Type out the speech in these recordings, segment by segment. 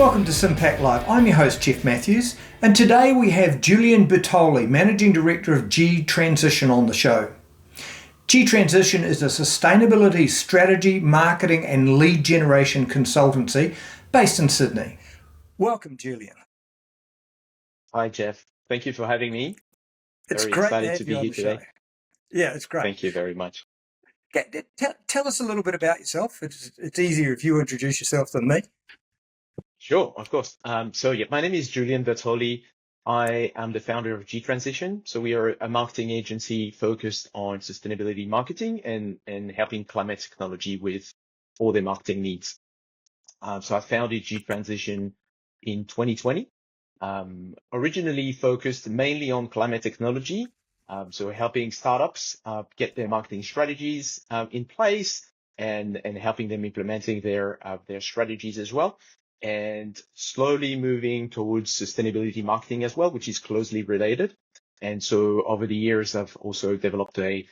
Welcome to SIM-PAC Live. I'm your host, Jeff Matthews, and today we have Julien Bertoli, Managing Director of G Transition on the show. G Transition is a sustainability strategy, marketing and lead generation consultancy based in Sydney. Welcome, Julien. Hi, Jeff. Thank you for having me. It's Very great to excited have to you be on here the show. today. Yeah, it's great. Thank you very much. Tell us a little bit about yourself. It's easier if you introduce yourself than me. Sure, of course. My name is Julien Bertoli. I am the founder of G Transition. So we are a marketing agency focused on sustainability marketing and helping climate technology with all their marketing needs. So I founded G Transition in 2020. Originally focused mainly on climate technology. So helping startups get their marketing strategies in place and helping them implementing their strategies as well. And slowly moving towards sustainability marketing as well, which is closely related. And so over the years, I've also developed an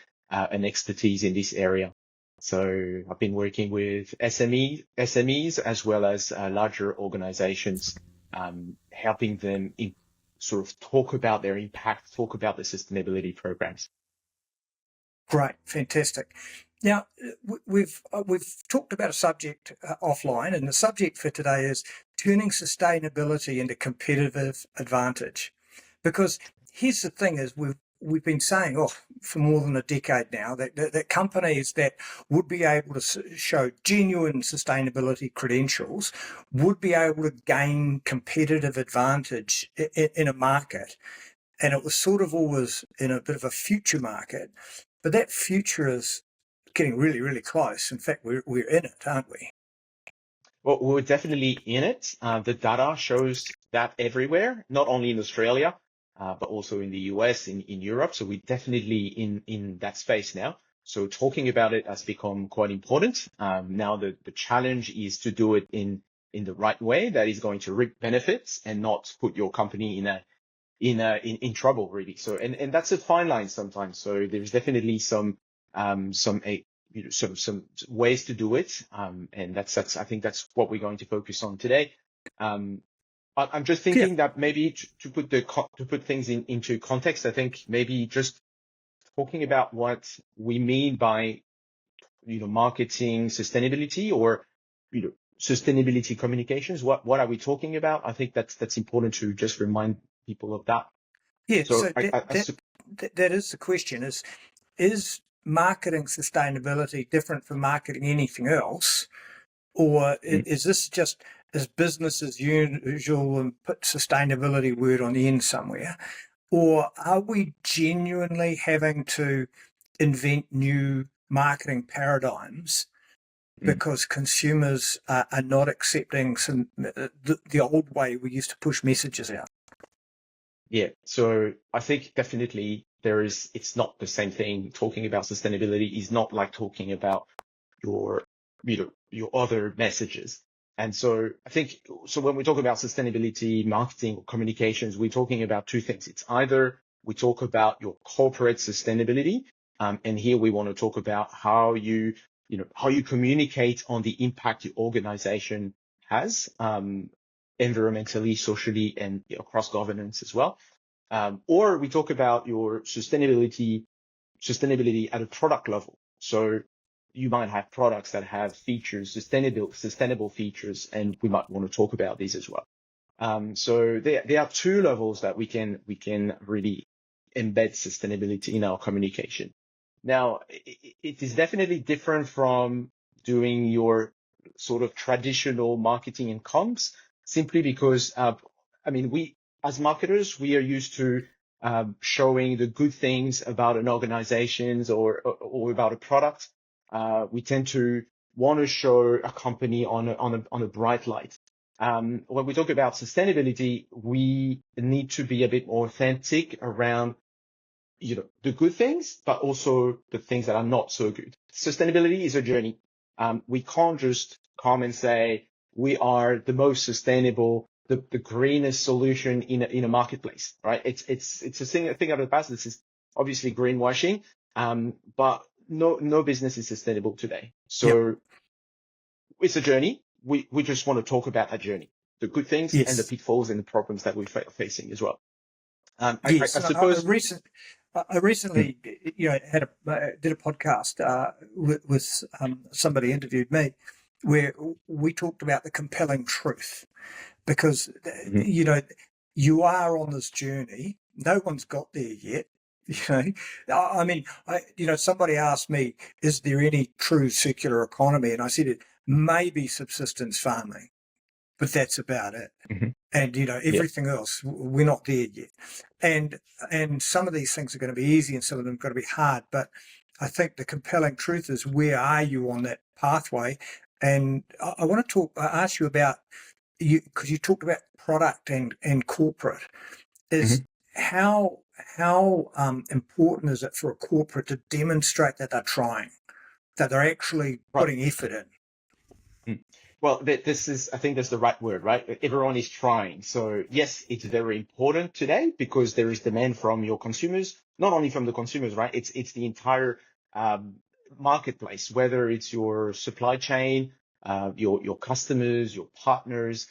expertise in this area. So I've been working with SMEs as well as larger organizations, helping them sort of talk about their impact, talk about the sustainability programs. Great, fantastic. Now, we've talked about a subject offline, and the subject for today is turning sustainability into competitive advantage. Because here's the thing: is we've been saying for more than a decade now that companies that would be able to show genuine sustainability credentials would be able to gain competitive advantage in a market, and it was sort of always in a bit of a future market, but that future is getting really, really close. In fact, we're in it, aren't we? Well, we're definitely in it. The data shows that everywhere, not only in Australia, but also in the US, in Europe. So we're definitely in that space now. So talking about it has become quite important. Now the challenge is to do it in the right way that is going to reap benefits and not put your company in trouble, really. So and that's a fine line sometimes. So there's definitely some ways to do it, and that's I think that's what we're going to focus on today. I'm just thinking that maybe to put things into context, I think maybe just talking about what we mean by marketing sustainability or sustainability communications. What are we talking about? I think that's important to just remind people of that. Yeah. So that is the question: is marketing sustainability different from marketing anything else, or is this just as business as usual and put sustainability word on the end somewhere, or are we genuinely having to invent new marketing paradigms because consumers are not accepting the old way we used to push messages out? Yeah, so I think definitely it's not the same thing. Talking about sustainability is not like talking about your other messages. And so I think, so when we talk about sustainability, marketing, or communications, we're talking about two things. It's either we talk about your corporate sustainability, and here we want to talk about how you communicate on the impact your organization has, environmentally, socially, and across governance as well. Or we talk about your sustainability at a product level. So you might have products that have features, sustainable features, and we might want to talk about these as well. So there are two levels that we can really embed sustainability in our communication. Now, it is definitely different from doing your sort of traditional marketing and comms, simply because, we as marketers, we are used to showing the good things about an organization or about a product. We tend to want to show a company on a bright light. When we talk about sustainability, we need to be a bit more authentic around the good things, but also the things that are not so good. Sustainability is a journey. We can't just come and say we are the most sustainable, the greenest solution in a marketplace, right? It's a thing of the past. This is obviously greenwashing, but no business is sustainable today. So It's a journey. We just want to talk about that journey. the good things and the Yes. pitfalls and the problems that we're facing as well. I Yes. And suppose. I Mm, recently, had did a podcast with somebody interviewed me where we talked about the compelling truth because mhm. you are on this journey. No one's got there yet. I mean, somebody asked me, "Is there any true circular economy?" And I said, "It may be subsistence farming, but that's about it." Mhm. And Yeah. everything else, we're not there yet. And some of these things are going to be easy, and some of them are going to be hard. But I think the compelling truth is, where are you on that pathway? And I want to ask you about you, because you talked about product and corporate. Is Mhm. how important is it for a corporate to demonstrate that they're trying, that they're actually Right. putting effort in? Mm. Well, this is, I think that's the right word, right? Everyone is trying. So yes, it's very important today because there is demand from your consumers, not only from the consumers, right? It's the entire um, marketplace, whether it's your supply chain, your customers, your partners,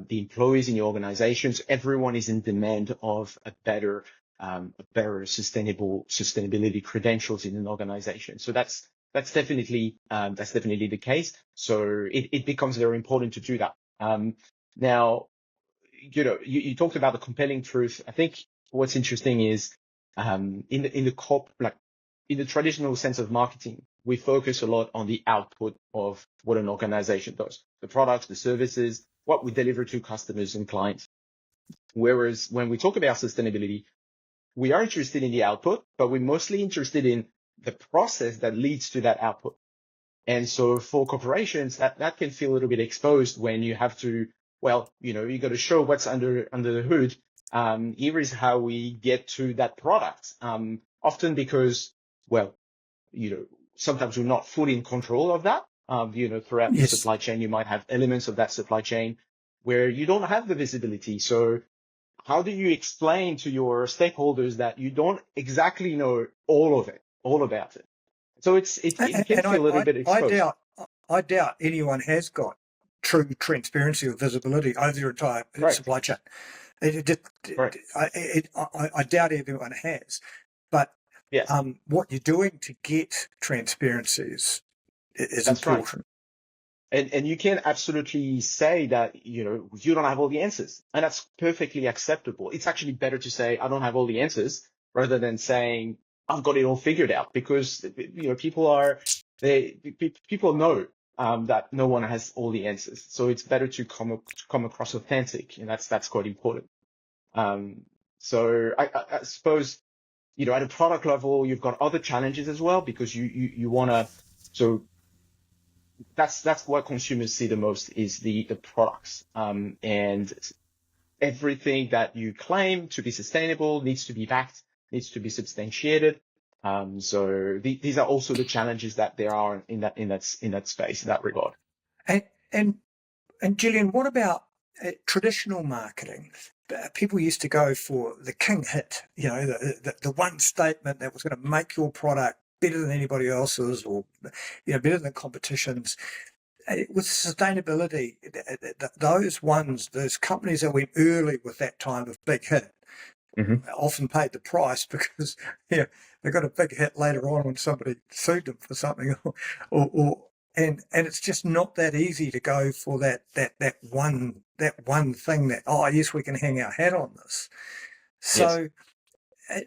the employees in your organizations. Everyone is in demand of a better sustainability credentials in an organization. So that's definitely the case. So it becomes very important to do that. Now, you talked about the compelling truth. I think what's interesting is in the traditional sense of marketing, we focus a lot on the output of what an organization does, the products, the services, what we deliver to customers and clients. Whereas when we talk about sustainability, we are interested in the output, but we're mostly interested in the process that leads to that output. And so for corporations, that can feel a little bit exposed when you have to, well, you got to show what's under the hood. Here is how we get to that product. Often because, well, sometimes we're not fully in control of that. Throughout your Yes. supply chain, you might have elements of that supply chain where you don't have the visibility. So how do you explain to your stakeholders that you don't exactly know all of it, all about it? So it can And feel a little bit I exposed. doubt anyone has got true transparency or visibility over their entire Correct. supply chain. It, it, Correct. I doubt everyone has. But Yes, what you're doing to get transparency is that's right. important. And you can absolutely say that, you don't have all the answers. And that's perfectly acceptable. It's actually better to say, I don't have all the answers rather than saying, I've got it all figured out because, people know, that no one has all the answers. So it's better to come across authentic. And that's quite important. Um, so I suppose, at a product level, you've got other challenges as well because you want to, so that's what consumers see the most is the products. And everything that you claim to be sustainable needs to be backed, needs to be substantiated. So these are also the challenges that there are in that space, in that regard. And and and Gillian, what about traditional marketing? People used to go for the king hit, the one statement that was going to make your product better than anybody else's, or better than competitions. With sustainability, those companies that went early with that time of big hit Hmm. often paid the price because they got a big hit later on when somebody sued them for something, or and it's just not that easy to go for that one thing that, oh yes, we can hang our hat on this. Yes.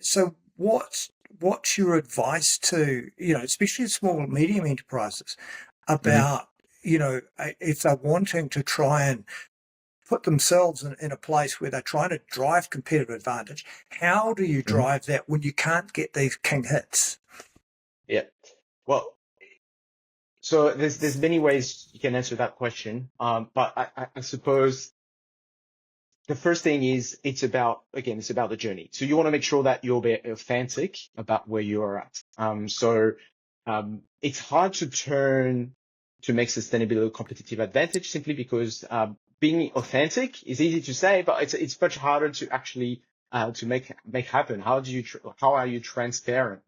So what's your advice to especially small and medium enterprises Hmm. about if they're wanting to try and put themselves in a place where they're trying to drive competitive advantage? How do you Hmm. drive that when you can't get these king hits? Yeah. Well, so there's many ways you can answer that question. But I suppose the first thing is it's about the journey. So you want to make sure that you're authentic about where you are at. It's hard to make sustainability a competitive advantage simply because being authentic is easy to say, but it's much harder to actually to make happen. How are you transparent?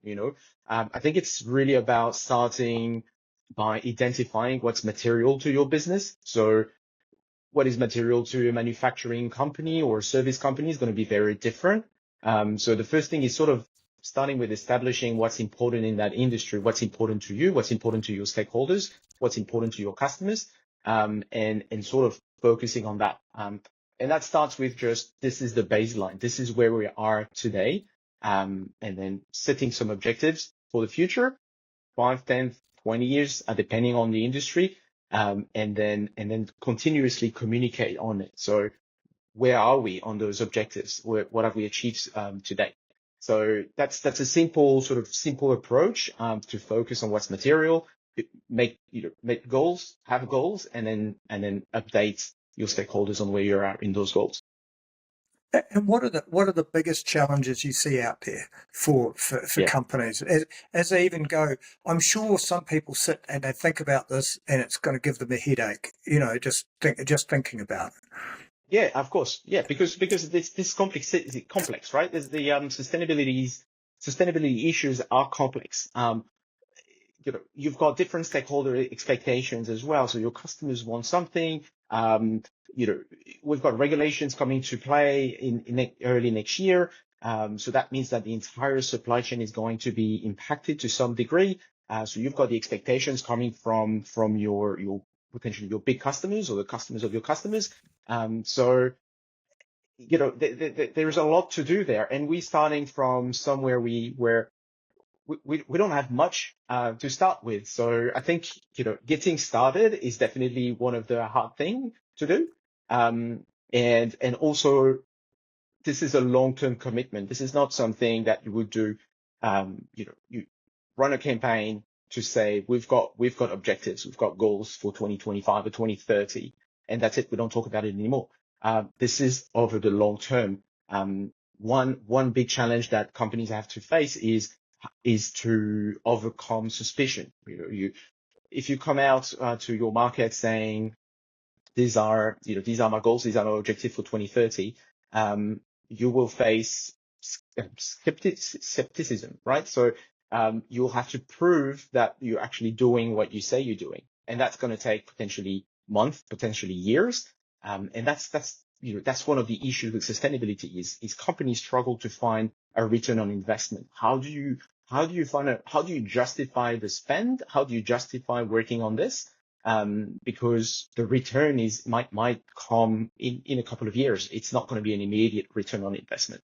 I think it's really about starting by identifying what's material to your business. So what is material to a manufacturing company or a service company is going to be very different. So the first thing is sort of starting with establishing what's important in that industry, what's important to you, what's important to your stakeholders, what's important to your customers, and sort of focusing on that. And that starts with just, this is the baseline. This is where we are today. And then setting some objectives for the future, 5, 10, 20 years, depending on the industry. And then continuously communicate on it. So where are we on those objectives? What have we achieved today? So that's a simple approach to focus on what's material, make goals, have goals, and then update your stakeholders on where you're at in those goals. And what are the biggest challenges you see out there for companies as they even go? I'm sure some people sit and they think about this, and it's going to give them a headache. Just thinking about it. Yeah, of course. Yeah, because this complex, right? There's the sustainability issues are complex. You've got different stakeholder expectations as well. So your customers want something. We've got regulations coming to play in early next year. So that means that the entire supply chain is going to be impacted to some degree. So you've got the expectations coming from your potentially your big customers or the customers of your customers. So there's a lot to do there, and we're starting from somewhere where we don't have much to start with. So I think getting started is definitely one of the hard things to do, and also this is a long-term commitment. This is not something that you would do. You run a campaign to say we've got objectives, we've got goals for 2025 or 2030, and that's it. We don't talk about it anymore. This is over the long term. One big challenge that companies have to face is to overcome suspicion. If you come out to your market saying these are my goals, these are my objectives for 2030, you will face skepticism, right? So you'll have to prove that you're actually doing what you say you're doing, and that's going to take potentially months, potentially years. And that's one of the issues with sustainability is companies struggle to find a return on investment. How do you justify the spend? How do you justify working on this? Because the return might come in a couple of years. It's not going to be an immediate return on investment.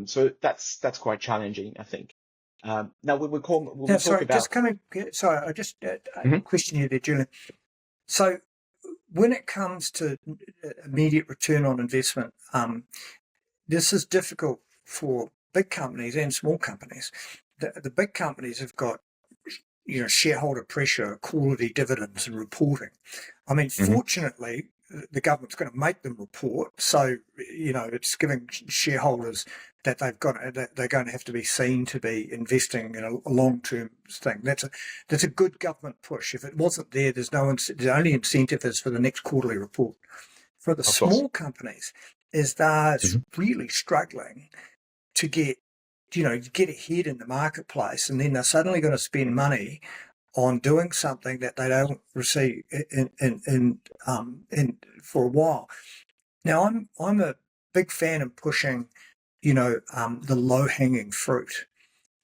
So that's quite challenging, I think. Now I just question you there, Julien. So when it comes to immediate return on investment, this is difficult for big companies and small companies. The big companies have got shareholder pressure, quality dividends, and reporting. I mean, fortunately, the government's going to make them report, so it's giving shareholders that they're going to have to be seen to be investing in a long-term thing. That's a good government push. If it wasn't there, the only incentive is for the next quarterly report. For the small companies, is they're really struggling to get ahead in the marketplace, and then they're suddenly going to spend money on doing something that they don't receive in for a while. Now, I'm a big fan of pushing, the low-hanging fruit.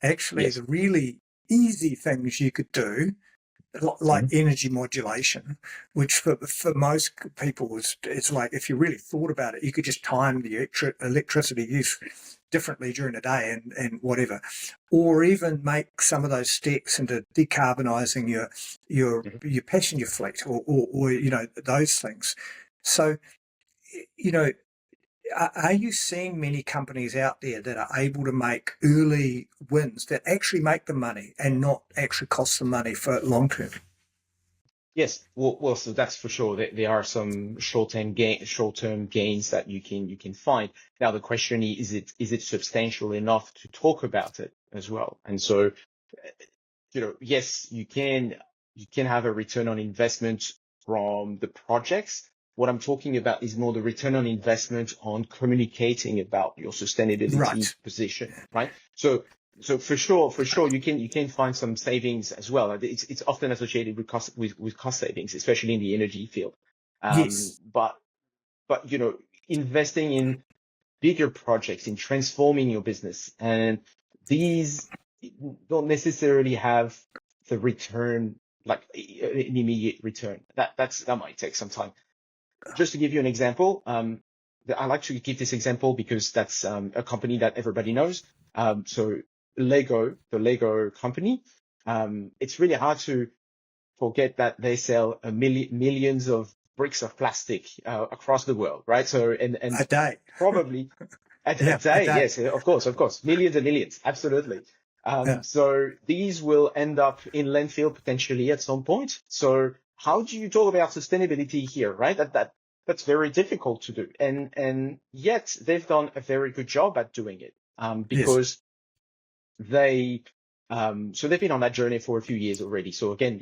Actually, the really easy things you could do, like energy modulation, which for most people it's like, if you really thought about it, you could just time the electricity use differently during the day and whatever, or even make some of those steps into decarbonising your passenger fleet or those things. So are you seeing many companies out there that are able to make early wins that actually make them money and not actually cost them money for long term? Yes, well, so that's for sure. There are some short-term gains that you can find. Now the question is it substantial enough to talk about it as well? And so, yes, you can have a return on investment from the projects. What I'm talking about is more the return on investment on communicating about your sustainability position, right? So for sure, you can find some savings as well. It's often associated with cost savings, especially in the energy field. Yes. But investing in bigger projects, in transforming your business, and these don't necessarily have the return, like an immediate return. That might take some time. Just to give you an example, I like to give this example because that's a company that everybody knows. So Lego, the Lego company, it's really hard to forget that they sell millions of bricks of plastic across the world, right? So and A day. probably a Yeah, a day, day. yes, of course, millions and millions, absolutely. Yeah. So these will end up in landfill potentially at some point. So how do you talk about sustainability here, right? That's very difficult to do, and yet they've done a very good job at doing it, Yes. because they so they've been on that journey for a few years already. So again,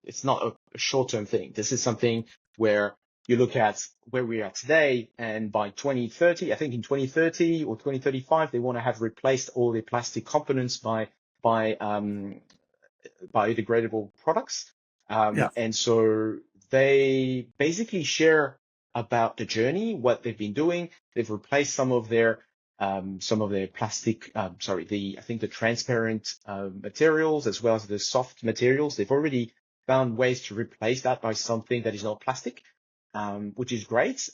it's not a short-term thing. This is something where you look at where we are today, and by 2030, I think in 2030 or 2035, they want to have replaced all the plastic components by biodegradable products. Yeah. And so they basically share about the journey, what they've been doing. They've replaced some of their plastic, I think the transparent materials as well as the soft materials. They've already found ways to replace that by something that is not plastic, which is great.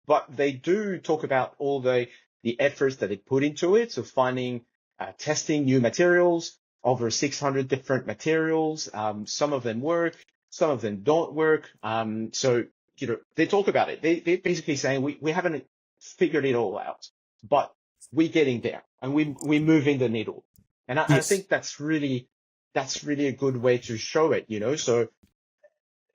But they do talk about all the efforts that they put into it. So testing new materials, over 600 different materials. Some of them work, some of them don't work. So they talk about it. They're basically saying we haven't figured it all out, but we're getting there, and we're moving the needle. And I Yes. think that's really a good way to show it. So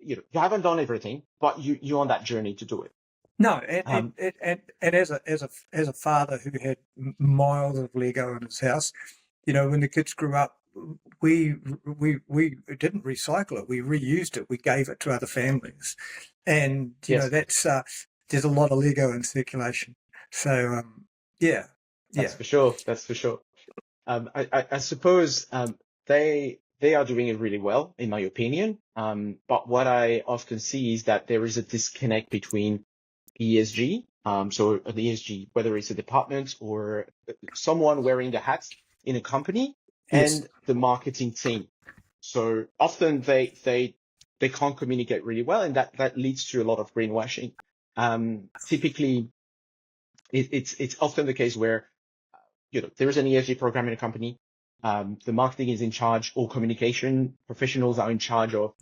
you haven't done everything, but you're on that journey to do it. No, Um, and as a father who had miles of Lego in his house, when the kids grew up, we didn't recycle it. We reused it. We gave it to other families, and yes, that's there's a lot of Lego in circulation. So yeah, that's yeah, for sure. That's for sure. I suppose they are doing it really well, in my opinion. But what I often see is that there is a disconnect between ESG. So an ESG, whether it's a department or someone wearing the hats in a company, yes, and the marketing team. So often they can't communicate really well, and that leads to a lot of greenwashing. Typically, it's often the case where there is an ESG program in a company. The marketing is in charge, or communication professionals are in charge of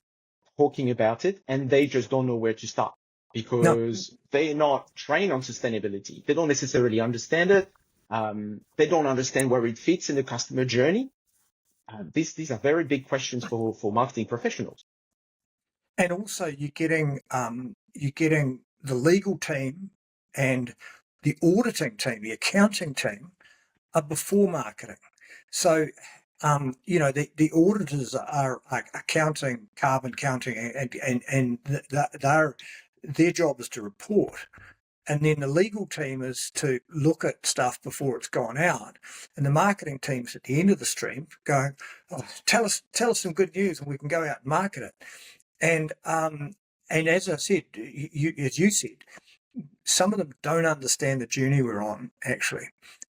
talking about it, and they just don't know where to start no, because they're not trained on sustainability. They don't necessarily understand it. They don't understand where it fits in the customer journey. These are very big questions for marketing professionals. and also you're getting the legal team and the auditing team, the accounting team are before marketing. So, the auditors are accounting, carbon counting, and their job is to report. And then the legal team is to look at stuff before it's gone out. And the marketing team's at the end of the stream going, oh, tell us some good news and we can go out and market it. And as I said, as you said, some of them don't understand the journey we're on actually,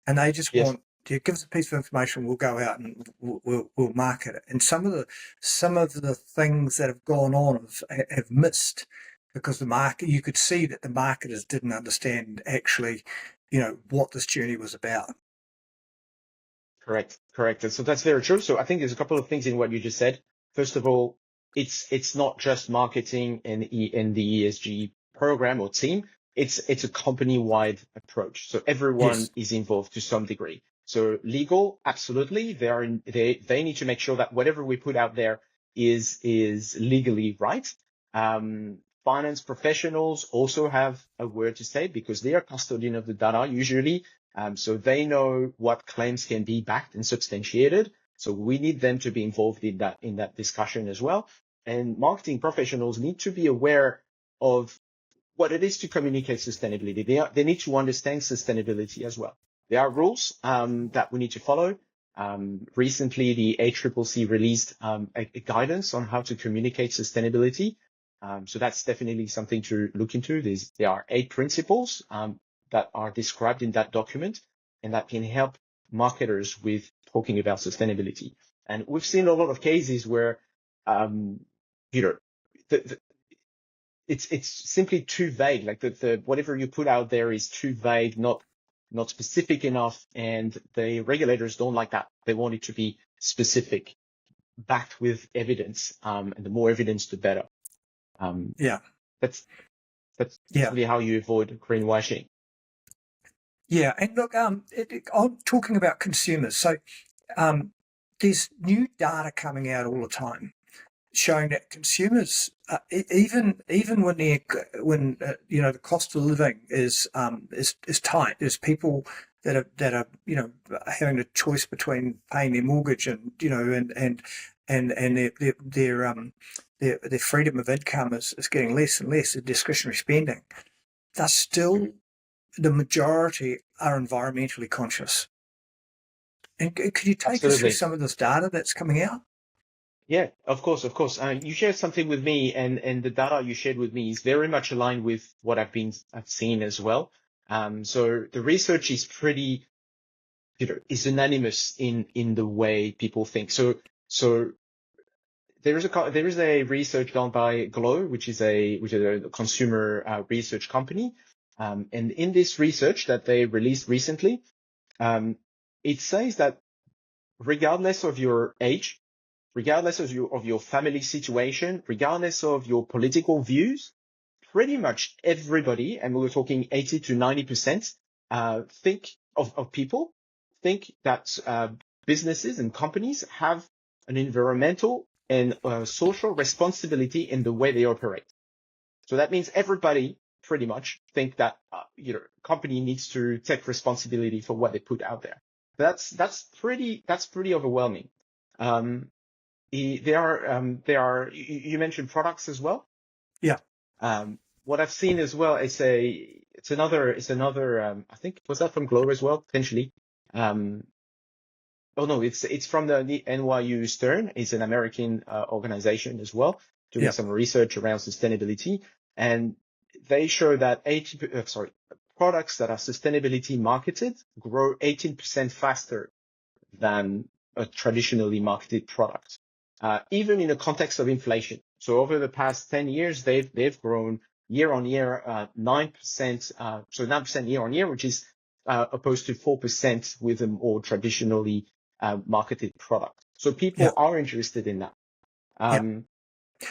and they just Yes, want to give us a piece of information. We'll go out and we'll market it. And some of the things that have gone on have missed because the market. You could see that the marketers didn't understand actually, what this journey was about. correct. And so that's very true. So I think there's a couple of things in what you just said. First of all, it's not just marketing and the ESG program or team. It's a company-wide approach. So everyone Yes, is involved to some degree. So legal, absolutely. They need to make sure that whatever we put out there is legally right. Finance professionals also have a word to say because they are custodian of the data usually. So they know what claims can be backed and substantiated. So we need them to be involved in that discussion as well. And marketing professionals need to be aware of what it is to communicate sustainability. They need to understand sustainability as well. There are rules that we need to follow. Recently, the ACCC released a guidance on how to communicate sustainability. So that's definitely something to look into. There are 8 principles that are described in that document, and that can help marketers with talking about sustainability. And we've seen a lot of cases where, you know, it's simply too vague. Like the whatever you put out there is too vague, not specific enough, and the regulators don't like that. They want it to be specific, backed with evidence, and the more evidence, the better. Yeah. That's Yeah. really how you avoid greenwashing. Yeah. And look, I'm talking about consumers. So there's new data coming out all the time showing that consumers, even when the cost of living is tight, there's people that are having a choice between paying their mortgage and their freedom of income is getting less and less, the discretionary spending. They're still, the majority are environmentally conscious. And could you take us through Absolutely. some of this data that's coming out? Yeah, of course. You shared something with me, and the data you shared with me is very much aligned with what I've seen as well. So the research is pretty, is unanimous in the way people think. So there is a research done by Glow, which is a consumer research company. And in this research that they released recently, it says that regardless of your age, regardless of your family situation, regardless of your political views, pretty much everybody, and we were talking 80 to 90%, think of people think that businesses and companies have an environmental and social responsibility in the way they operate. So that means everybody pretty much think that company needs to take responsibility for what they put out there. That's pretty overwhelming. There are you mentioned products as well. Yeah. What I've seen as well is it's another I think, was that from Glow as well, potentially. Oh no, it's from the NYU Stern. It's an American organization as well, doing some research around sustainability, and they show that products that are sustainability marketed grow 18% faster than a traditionally marketed product, even in a context of inflation. So over the past 10 years, they've grown year on year 9%, so 9% year on year, which is opposed to 4% with a more traditionally marketed product. So people are interested in that.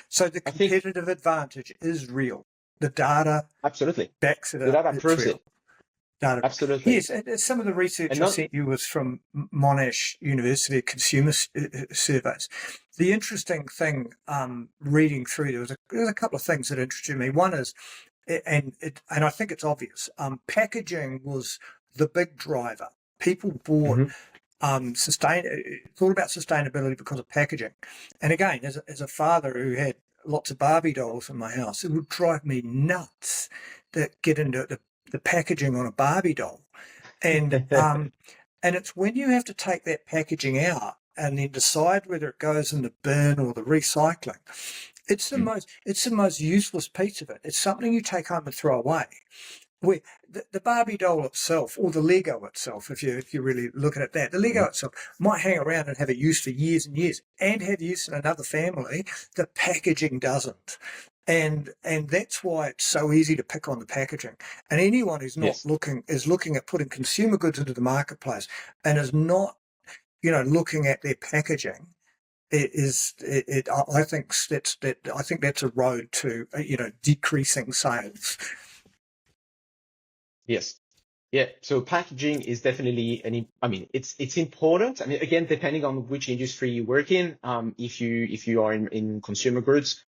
So the competitive advantage is real. The data absolutely backs it up. The data proves it. Data. Absolutely. Yes, and some of the research I sent you was from Monash University consumer surveys. The interesting thing, reading through, there was a couple of things that interested me. One is, and I think it's obvious, packaging was the big driver. People bought thought about sustainability because of packaging. And again, as a father who had lots of Barbie dolls in my house, it would drive me nuts to get into the packaging on a Barbie doll. And and it's when you have to take that packaging out and then decide whether it goes in the bin or the recycling. It's the most useless piece of it. It's something you take home and throw away. Where the Barbie doll itself, or the Lego itself, if you really look at that, the Lego itself might hang around and have a use for years and years, and have use in another family. The packaging doesn't, and that's why it's so easy to pick on the packaging. And anyone who's not looking at putting consumer goods into the marketplace and is not, looking at their packaging. I think that's a road to decreasing sales. Yes. Yeah. So packaging is definitely it's important. I mean, again, depending on which industry you work in, if you are in consumer goods,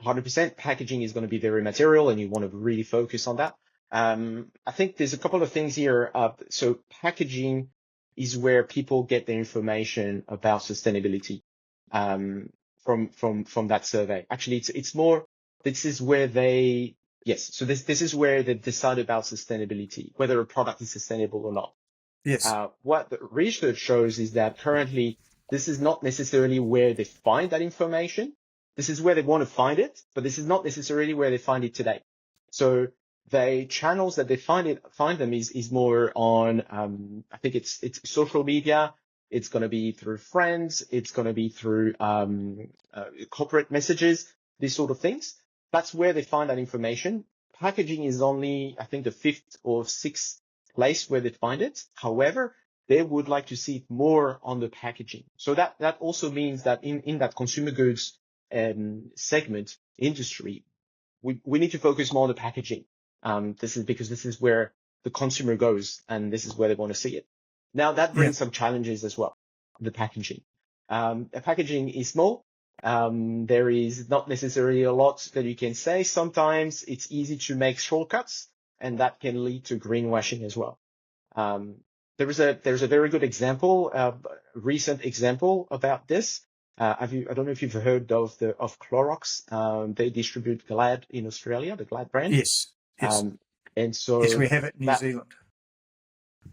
100% packaging is going to be very material, and you want to really focus on that. I think there's a couple of things here. So packaging is where people get their information about sustainability, from that survey. Actually, it's more, this is where so this is where they decide about sustainability, whether a product is sustainable or not. Yes. What the research shows is that currently this is not necessarily where they find that information. This is where they want to find it, but this is not necessarily where they find it today. So the channels that they find them is more on, I think it's social media. It's going to be through friends. It's going to be through corporate messages, these sort of things. That's where they find that information. Packaging is only, I think, the 5th or 6th place where they find it. However, they would like to see more on the packaging. So that also means that in that consumer goods segment industry, we need to focus more on the packaging. This is where the consumer goes, and this is where they want to see it. Now that brings some challenges as well. The packaging. The packaging is small. There is not necessarily a lot that you can say. Sometimes it's easy to make shortcuts, and that can lead to greenwashing as well. There's a very good example, recent example about this. I don't know if you've heard of Clorox. They distribute Glad in Australia, the Glad brand. Yes. And so yes, we have it in New Zealand.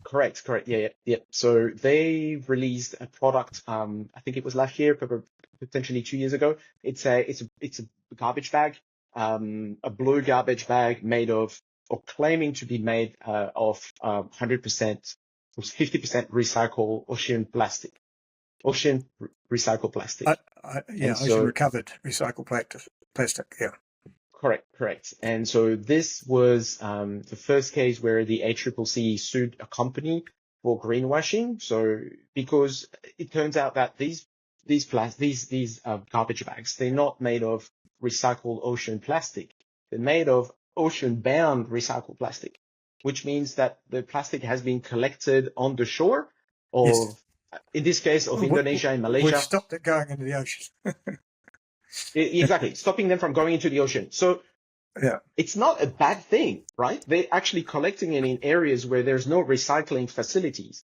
Correct. Yeah. So they released a product. I think it was last year, potentially 2 years ago. It's a garbage bag, a blue garbage bag made of, or claiming to be made of 100%, 50% recycled ocean plastic. Ocean recycled plastic. Ocean recovered recycled plastic. Yeah. Correct. And so this was the first case where the ACCC sued a company for greenwashing. So because it turns out that these garbage bags, they're not made of recycled ocean plastic. They're made of ocean-bound recycled plastic, which means that the plastic has been collected on the shore of, in this case, of Indonesia and Malaysia. We've stopped it going into the ocean. Exactly, stopping them from going into the ocean. So it's not a bad thing, right? They're actually collecting it in areas where there's no recycling facilities.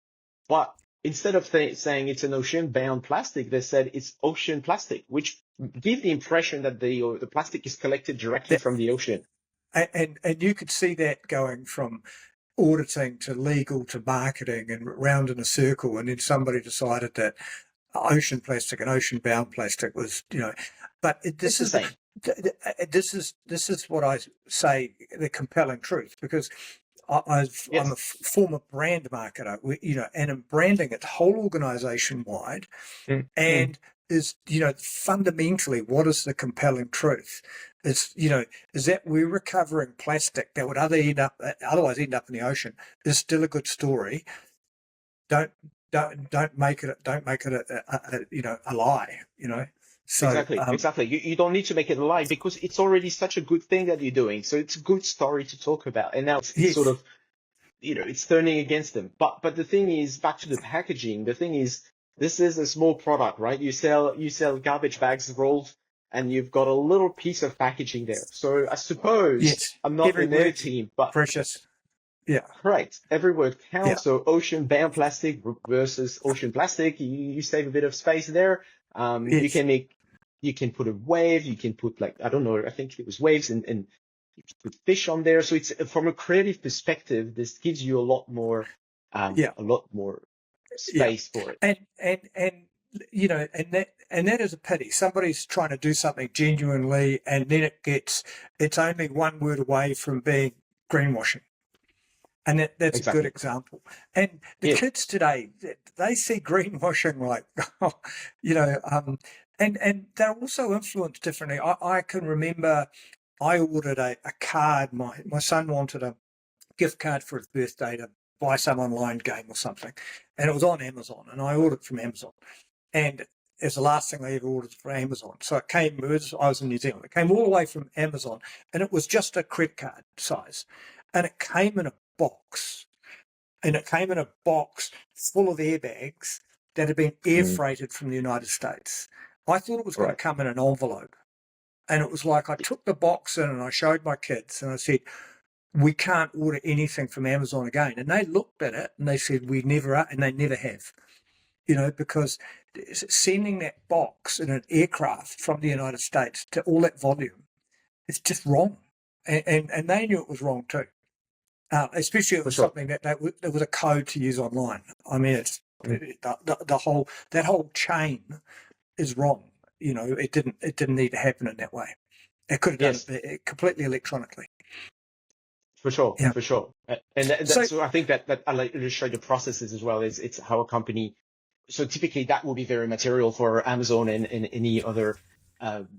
But instead of saying it's an ocean-bound plastic, they said it's ocean plastic, which gives the impression that the plastic is collected directly from the ocean. And you could see that going from auditing to legal to marketing and round in a circle, and then somebody decided that ocean plastic and ocean-bound plastic was, but this is what I say the compelling truth, because I'm a former brand marketer, and I'm branding it whole organization wide, and is fundamentally what is the compelling truth? Is that we're recovering plastic that would otherwise end up in the ocean is still a good story. Don't make it a lie. So, exactly. You don't need to make it a lie because it's already such a good thing that you're doing. So it's a good story to talk about. And now it's sort of, it's turning against them. But the thing is, back to the packaging. The thing is, this is a small product, right? You sell garbage bags rolled, and you've got a little piece of packaging there. So I suppose I'm not in their team, but precious. Yeah. Correct. Every word counts. Yeah. So ocean-bound plastic versus ocean plastic, you save a bit of space there. You can put a wave. You can put I don't know. I think it was waves and you can put fish on there. So it's from a creative perspective, this gives you a lot more space for it. And that is a pity. Somebody's trying to do something genuinely, and then it's only one word away from being greenwashing. And that's a good example. And the kids today, they see greenwashing like, and they're also influenced differently. I can remember I ordered a card. My son wanted a gift card for his birthday to buy some online game or something. And it was on Amazon, and I ordered from Amazon. And it's the last thing I ever ordered from Amazon. So it came, I was in New Zealand. It came all the way from Amazon, and it was just a credit card size. And it came in a box, full of airbags that had been air freighted from the United States. I thought it was going to come in an envelope, and it was like I took the box in and I showed my kids and I said, we can't order anything from Amazon again. And they looked at it and they said, we never are, and they never have, because sending that box in an aircraft from the United States to all that volume, it's just wrong. And they knew it was wrong too. Especially if it was something that there was a code to use online. I mean, it's that whole chain is wrong. it didn't need to happen in that way. It could have done Yes, it completely electronically. for sure, Yeah. for sure. So So I think that I like to show the processes as well. Is it's how a company. So typically that will be very material for Amazon and any other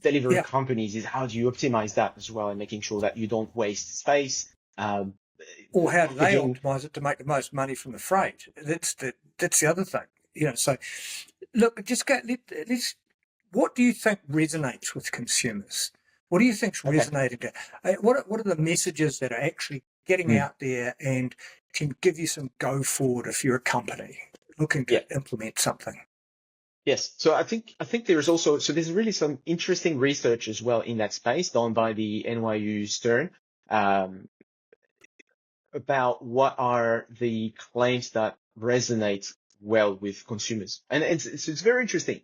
delivery yeah, companies. Is how do you optimize that as well, and making sure that you don't waste space. or The how do they packaging. optimize it to make the most money from the freight? That's the other thing. So look, let's. What do you think resonates with consumers? What do you think's Okay. resonating? What are the messages that are actually getting Hmm. out there and can give you some go forward if you're a company looking to Yeah. implement something? Yes. So I think there's really some interesting research as well in that space done by the NYU Stern um, about what are the claims that resonate well with consumers, and it's very interesting.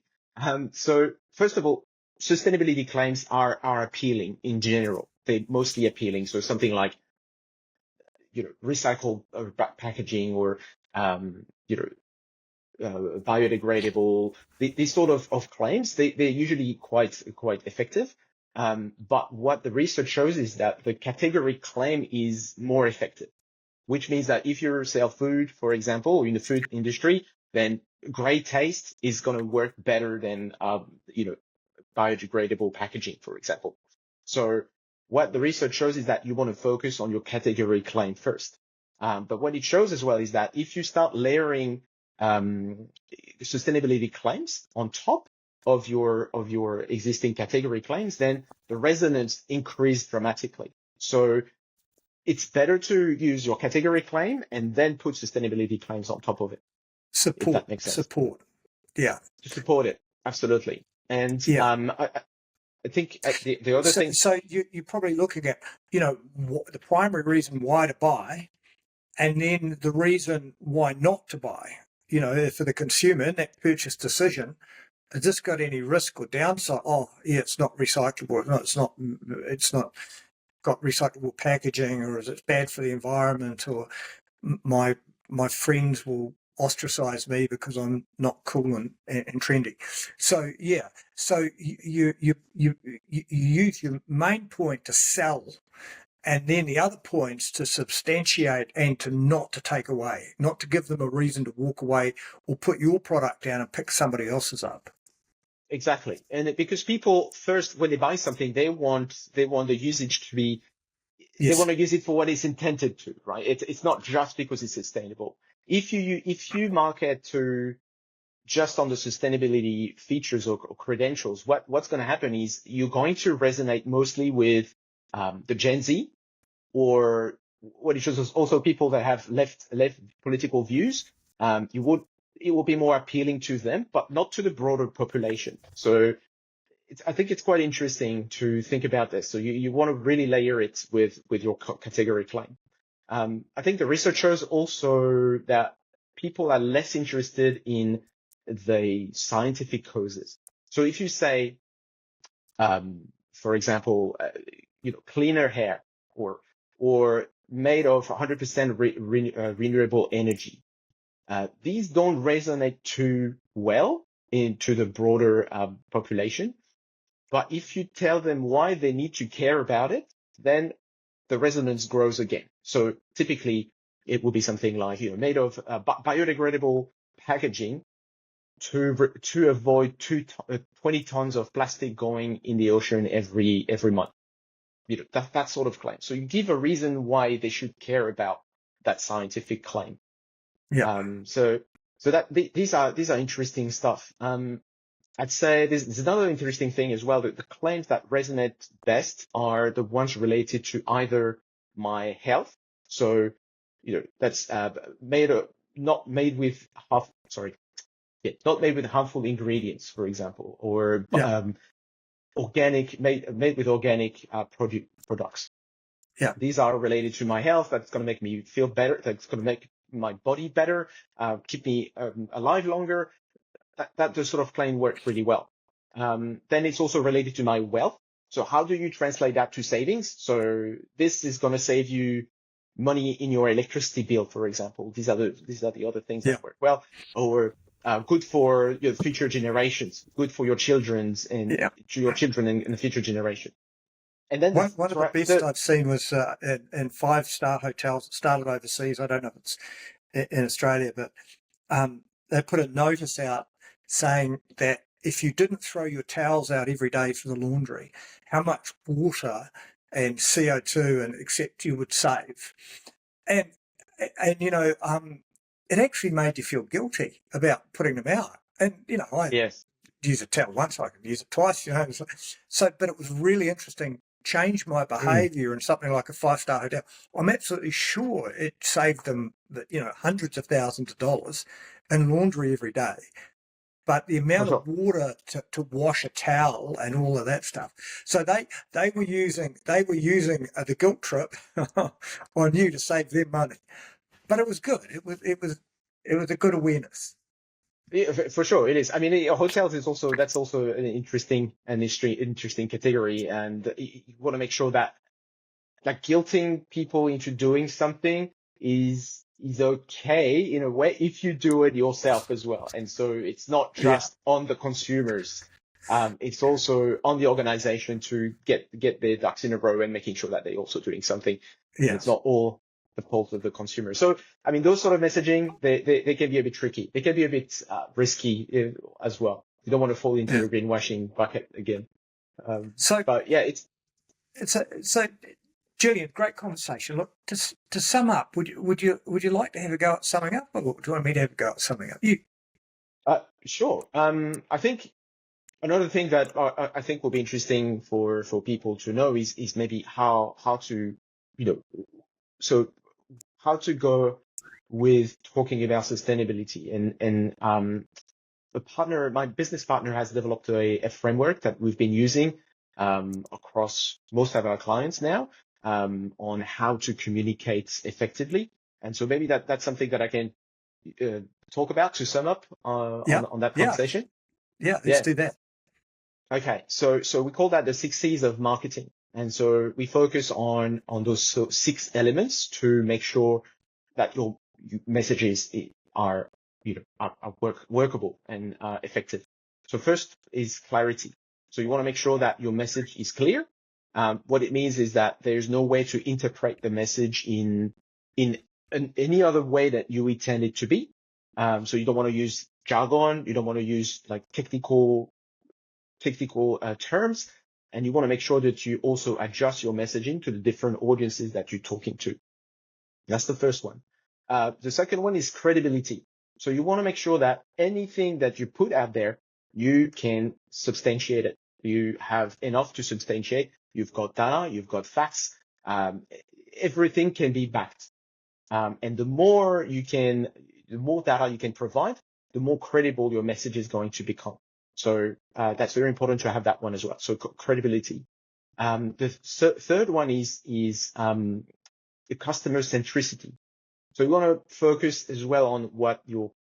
So first of all, sustainability claims are appealing in general. They're mostly appealing. So something like recycled packaging or um, you know biodegradable. These sort of claims, they're usually quite effective. But what the research shows is that the category claim is more effective, which means that if you sell food, for example, in the food industry, then great taste is going to work better than biodegradable packaging, for example. So what the research shows is that you want to focus on your category claim first. But what it shows as well is that if you start layering um, sustainability claims on top of your existing category claims, then the resonance increased dramatically. So it's better to use your category claim and then put sustainability claims on top of it, if Support, that makes sense. support. Yeah, To support it, absolutely. And yeah. I think the other thing. So you're probably looking at, what, the primary reason why to buy, and then the reason why not to buy. For the consumer in that purchase decision, has this got any risk or downside? Oh, yeah, it's not recyclable. No, it's not. It's not got recyclable packaging, or is it bad for the environment, or my my friends will ostracize me because I'm not cool and trendy. So yeah, so you use your main point to sell, and then the other points to substantiate and to not to take away, not to give them a reason to walk away or put your product down and pick somebody else's up. Exactly. And because people first, when they buy something, they want the usage to be, they want Yes. to use it for what it's intended to, right? It's not just because it's sustainable. If you market to just on the sustainability features or credentials, what's going to happen is you're going to resonate mostly with the Gen Z, or what it shows is also people that have left political views. It will be more appealing to them, but not to the broader population. So I think it's quite interesting to think about this. So you want to really layer it with your category claim. I think the research shows also that people are less interested in the scientific causes. So if you say, for example, cleaner hair or made of 100% renewable energy, these don't resonate too well into the broader population. But if you tell them why they need to care about it, then the resonance grows again. So typically, it will be something like made of biodegradable packaging to avoid 20 tons of plastic going in the ocean every month. That sort of claim. So you give a reason why they should care about that scientific claim. Yeah. So that these are interesting stuff. I'd say there's another interesting thing as well, that the claims that resonate best are the ones related to either my health. So, that's not made with not made with harmful ingredients, for example, or Yeah. organic, made with organic products. Yeah. These are related to my health. That's going to make me feel better. That's going to make my body better, keep me alive longer. That sort of claim works really well. Then it's also related to my wealth. So how do you translate that to savings? So this is going to save you money in your electricity bill, for example. These are the other things Yeah. that work well. Or good for your future generations, good for your children's and your children in the future generation. And then one of the best I've seen was in 5-star hotels. It started overseas. I don't know if it's in Australia, but they put a notice out saying that if you didn't throw your towels out every day for the laundry, how much water and CO2 and except you would save. And you know, it actually made you feel guilty about putting them out. And, you know, I use a towel once, I could use it twice, you know. So, but it was really interesting, changed my behaviour in something like a 5-star hotel. I'm absolutely sure it saved them, you know, hundreds of thousands of dollars in laundry every day. But the amount of water to wash a towel and all of that stuff. So they were using the guilt trip on you to save them money. But it was good. It was a good awareness. Yeah, for sure, it is. I mean, hotels that's also an interesting category, and you want to make sure that like guilting people into doing something is okay in a way if you do it yourself as well. And so it's not just on the consumers. It's also on the organization to get their ducks in a row and making sure that they're also doing something. Yeah. It's not all the fault of the consumer. So, I mean, those sort of messaging, they can be a bit tricky. They can be a bit risky as well. You don't want to fall into the greenwashing bucket again. But yeah, so Julien, great conversation. Look, to sum up, would you like to have a go at summing up, or do you want me to have a go at summing up? You. Sure. I think another thing that I think will be interesting for people to know is maybe how to, you know, so how to go with talking about sustainability. And my business partner has developed a framework that we've been using across most of our clients now on how to communicate effectively. And so maybe that's something that I can talk about to sum up on that conversation. Yeah, let's do that. Okay, so we call that the 6 C's of marketing. And so we focus on those 6 elements to make sure that your messages are workable and effective. So first is clarity. So you want to make sure that your message is clear. What it means is that there's no way to interpret the message in any other way that you intend it to be. So you don't want to use jargon. You don't want to use like technical terms. And you want to make sure that you also adjust your messaging to the different audiences that you're talking to. That's the first one. The second one is credibility. So you want to make sure that anything that you put out there, you can substantiate it. You have enough to substantiate. You've got data, you've got facts. Everything can be backed. And the more data you can provide, the more credible your message is going to become. So that's very important to have that one as well. So credibility. The third one is the customer centricity. So you want to focus as well on what your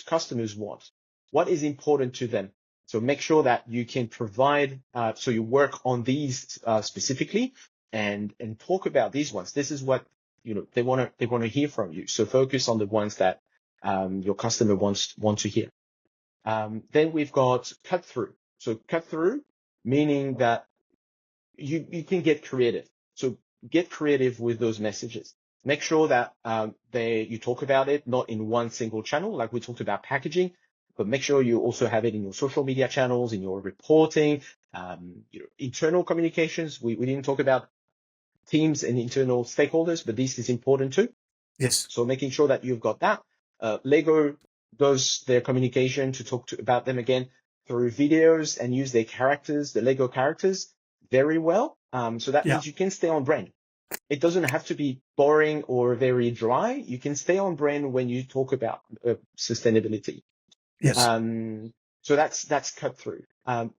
customers want. What is important to them? So make sure that you can provide. So you work on these specifically and talk about these ones. This is what they want to hear from you. So focus on the ones that your customer want to hear. Then we've got cut through. So cut through, meaning that you can get creative. So get creative with those messages. Make sure that you talk about it not in one single channel, like we talked about packaging, but make sure you also have it in your social media channels, in your reporting, internal communications. We didn't talk about teams and internal stakeholders, but this is important too. Yes. So making sure that you've got that. Lego does their communication to talk about them again through videos and use their characters, the Lego characters, very well. So that means you can stay on brand. It doesn't have to be boring or very dry. You can stay on brand when you talk about sustainability. Yes. So that's cut through.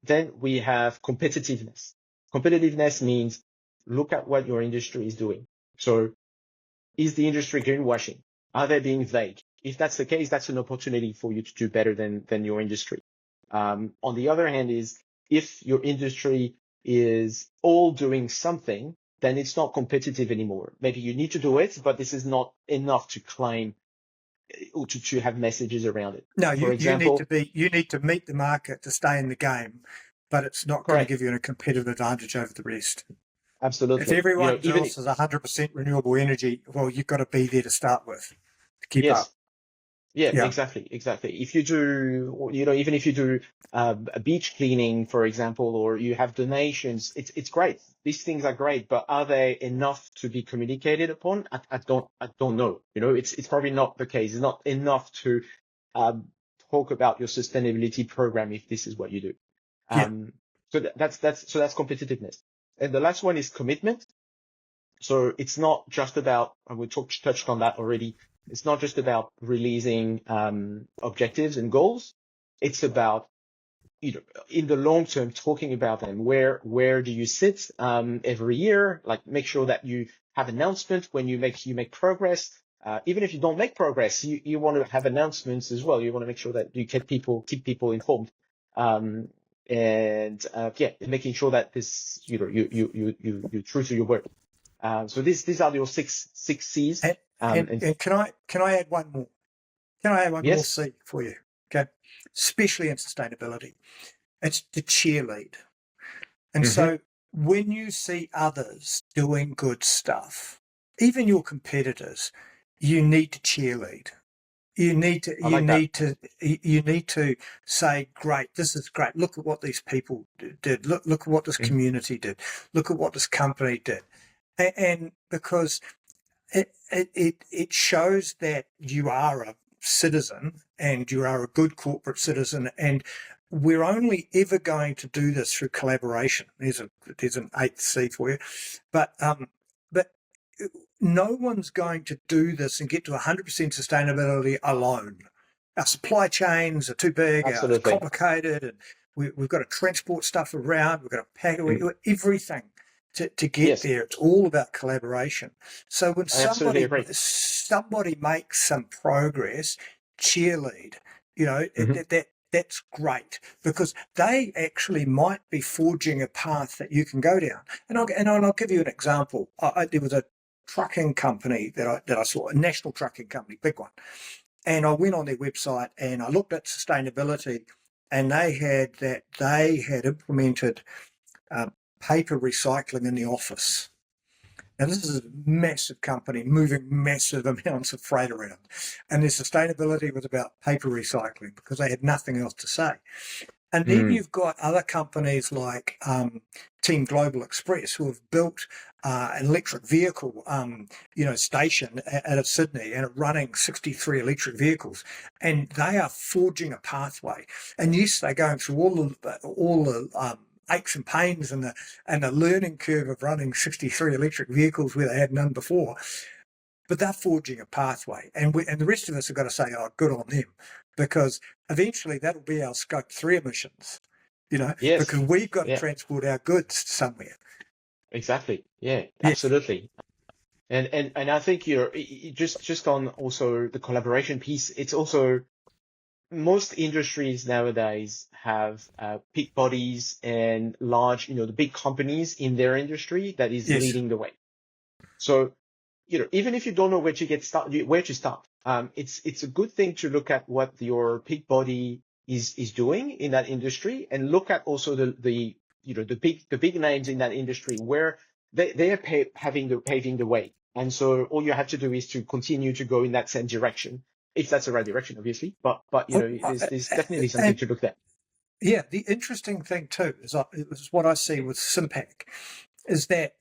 Then we have competitiveness. Competitiveness means look at what your industry is doing. So is the industry greenwashing? Are they being vague? If that's the case, that's an opportunity for you to do better than your industry. On the other hand is if your industry is all doing something, then it's not competitive anymore. Maybe you need to do it, but this is not enough to claim or to have messages around it. No, For you example, you need to meet the market to stay in the game, but it's not going to correct, give you a competitive advantage over the rest. If absolutely. You know, everyone even else is 100% renewable energy, well, you've got to be there to start with to keep up. yes, yeah, Yeah, exactly, exactly. If you do, you know, even if you do a beach cleaning, for example, or you have donations, it's great. These things are great, but are they enough to be communicated upon? I don't know. You know, it's probably not the case. It's not enough to um, talk about your sustainability program if this is what you do. yeah, So that's competitiveness. And the last one is commitment. So it's not just about, and we touched on that already. It's not just about releasing objectives and goals. It's about, you know, in the long term, talking about them. Where do you sit every year? Like, make sure that you have announcements when you make progress. Even if you don't make progress, you want to have announcements as well. You want to make sure that you keep people informed. And yeah, making sure that this, you know, you're true to your word. So these are your six C's. and And and can I add one more? Can I add one more yes, C for you? Okay, especially in sustainability, it's to cheerlead. And hmm so when you see others doing good stuff, even your competitors, you need to cheerlead. I like that. You need to say, great, this is great. Look at what these people did. Look at what this Mhm. community did. Look at what this company did. And because it shows that you are a citizen and you are a good corporate citizen, and we're only ever going to do this through collaboration. There's an eighth C for you, but no one's going to do this and get to 100% sustainability alone. Our supply chains are too big, it's Absolutely. complicated, and we've got to transport stuff around, we've got to pack Mm. everything to get Yes, there. It's all about collaboration. So when I absolutely agree. somebody makes some progress, cheerlead. You know, hmm that's great because they actually might be forging a path that you can go down. And I'll give you an example. There was a trucking company that I saw, a national trucking company, big one, and I went on their website and I looked at sustainability, and they had implemented paper recycling in the office. Now, this is a massive company moving massive amounts of freight around, and their sustainability was about paper recycling because they had nothing else to say. And then Mm. you've got other companies like Team Global Express who have built an electric vehicle, station out of Sydney and are running 63 electric vehicles, and they are forging a pathway. And yes, they're going through all the aches and pains and the learning curve of running 63 electric vehicles where they had none before. But they're forging a pathway, and the rest of us have got to say, "Oh, good on them," because eventually that'll be our Scope 3 emissions. You know, Yes, because we've got to yeah, transport our goods somewhere. exactly. Yeah, Yeah, absolutely. And I think just on also the collaboration piece, it's also most industries nowadays have peak bodies and large, you know, the big companies in their industry that is yes, leading the way. So, you know, even if you don't know where to start, it's a good thing to look at what your peak body is doing in that industry, and look at also the you know the big names in that industry where they are paving the way. And so all you have to do is to continue to go in that same direction, if that's the right direction, obviously. But you oh, know, there's definitely something and to look at. yeah, the interesting thing too is what I see with SIM-PAC is that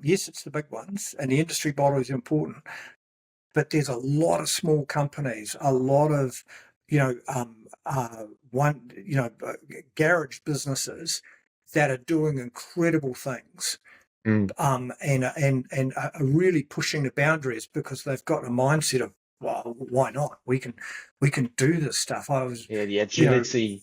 yes, it's the big ones, and the industry model is important, but there's a lot of small companies, a lot of you know one garage businesses that are doing incredible things, Mm. and are really pushing the boundaries because they've got a mindset of, well, why not? We can do this stuff. I was, Yeah, the you know, agility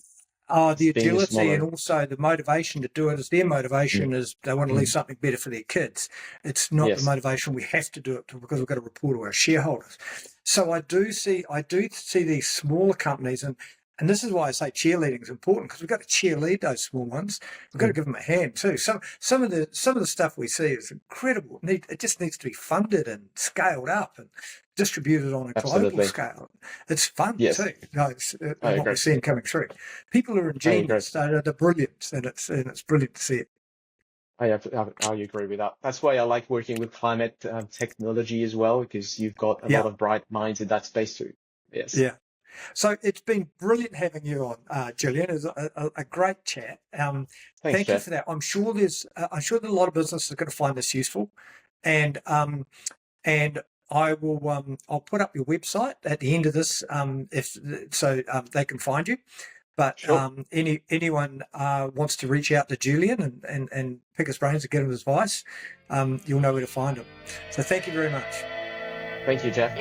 the is being agility and smaller. also the motivation to do it is their Mm. motivation is they want to leave something better for their kids. It's not the Yes. motivation we have to do it because we've got to report to our shareholders. So I do see these smaller companies, and And this is why I say cheerleading is important, because we've got to cheerlead those small ones. We've got to give them a hand too. Some of the stuff we see is incredible. It just needs to be funded and scaled up and distributed on a global Absolutely. scale. It's fun Yes. too. It's, I what we're agree. seeing coming through. People are ingenious. They're brilliant, and it's brilliant to see it. I agree with that. That's why I like working with climate technology as well, because you've got a lot of bright minds in that space too. Yes. Yeah. So it's been brilliant having you on, Julien. It was a great chat. Thanks, Thank you Jeff. for that. I'm sure that a lot of businesses are going to find this useful, and I will I'll put up your website at the end of this if they can find you. But Sure. anyone wants to reach out to Julien and pick his brains and get him his advice, you'll know where to find him. So thank you very much. Thank you, Jeff.